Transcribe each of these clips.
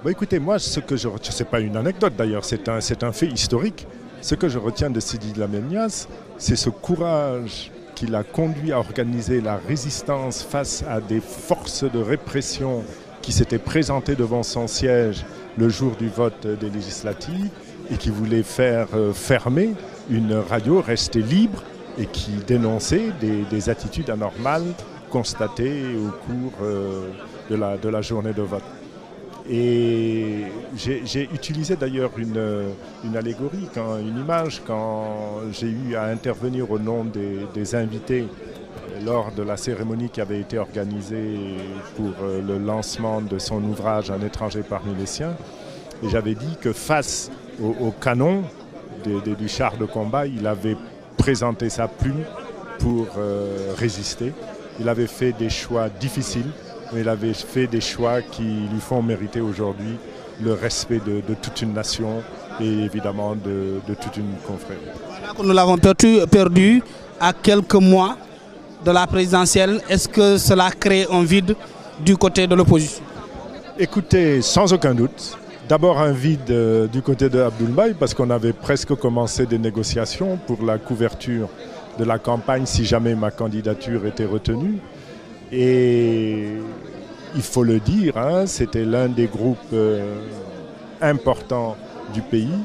Bah, écoutez, moi, ce que je retiens, c'est pas une anecdote d'ailleurs, c'est un fait historique. Ce que je retiens de Sidi Lamine Niasse, c'est ce courage qui l'a conduit à organiser la résistance face à des forces de répression qui s'étaient présentées devant son siège le jour du vote des législatives et qui voulaient faire fermer une radio restée libre et qui dénonçait des attitudes anormales constatées au cours de la journée de vote. Et j'ai utilisé d'ailleurs une allégorie, une image, quand j'ai eu à intervenir au nom des invités lors de la cérémonie qui avait été organisée pour le lancement de son ouvrage Un étranger parmi les siens. Et j'avais dit que face au canon du char de combat, il avait présenté sa plume pour résister. Il avait fait des choix difficiles, mais il avait fait des choix qui lui font mériter aujourd'hui le respect de toute une nation et évidemment de toute une confrérie. Voilà que nous l'avons perdu à quelques mois de la présidentielle. Est-ce que cela crée un vide du côté de l'opposition? Écoutez, sans aucun doute. D'abord un vide du côté de Abdoul Mbaye parce qu'on avait presque commencé des négociations pour la couverture de la campagne si jamais ma candidature était retenue. Et il faut le dire, hein, c'était l'un des groupes importants du pays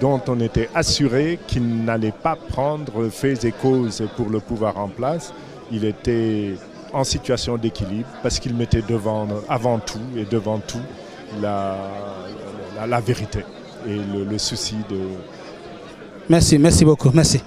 dont on était assuré qu'il n'allait pas prendre faits et causes pour le pouvoir en place. Il était en situation d'équilibre parce qu'il mettait avant tout la vérité et le souci de... Merci beaucoup, merci.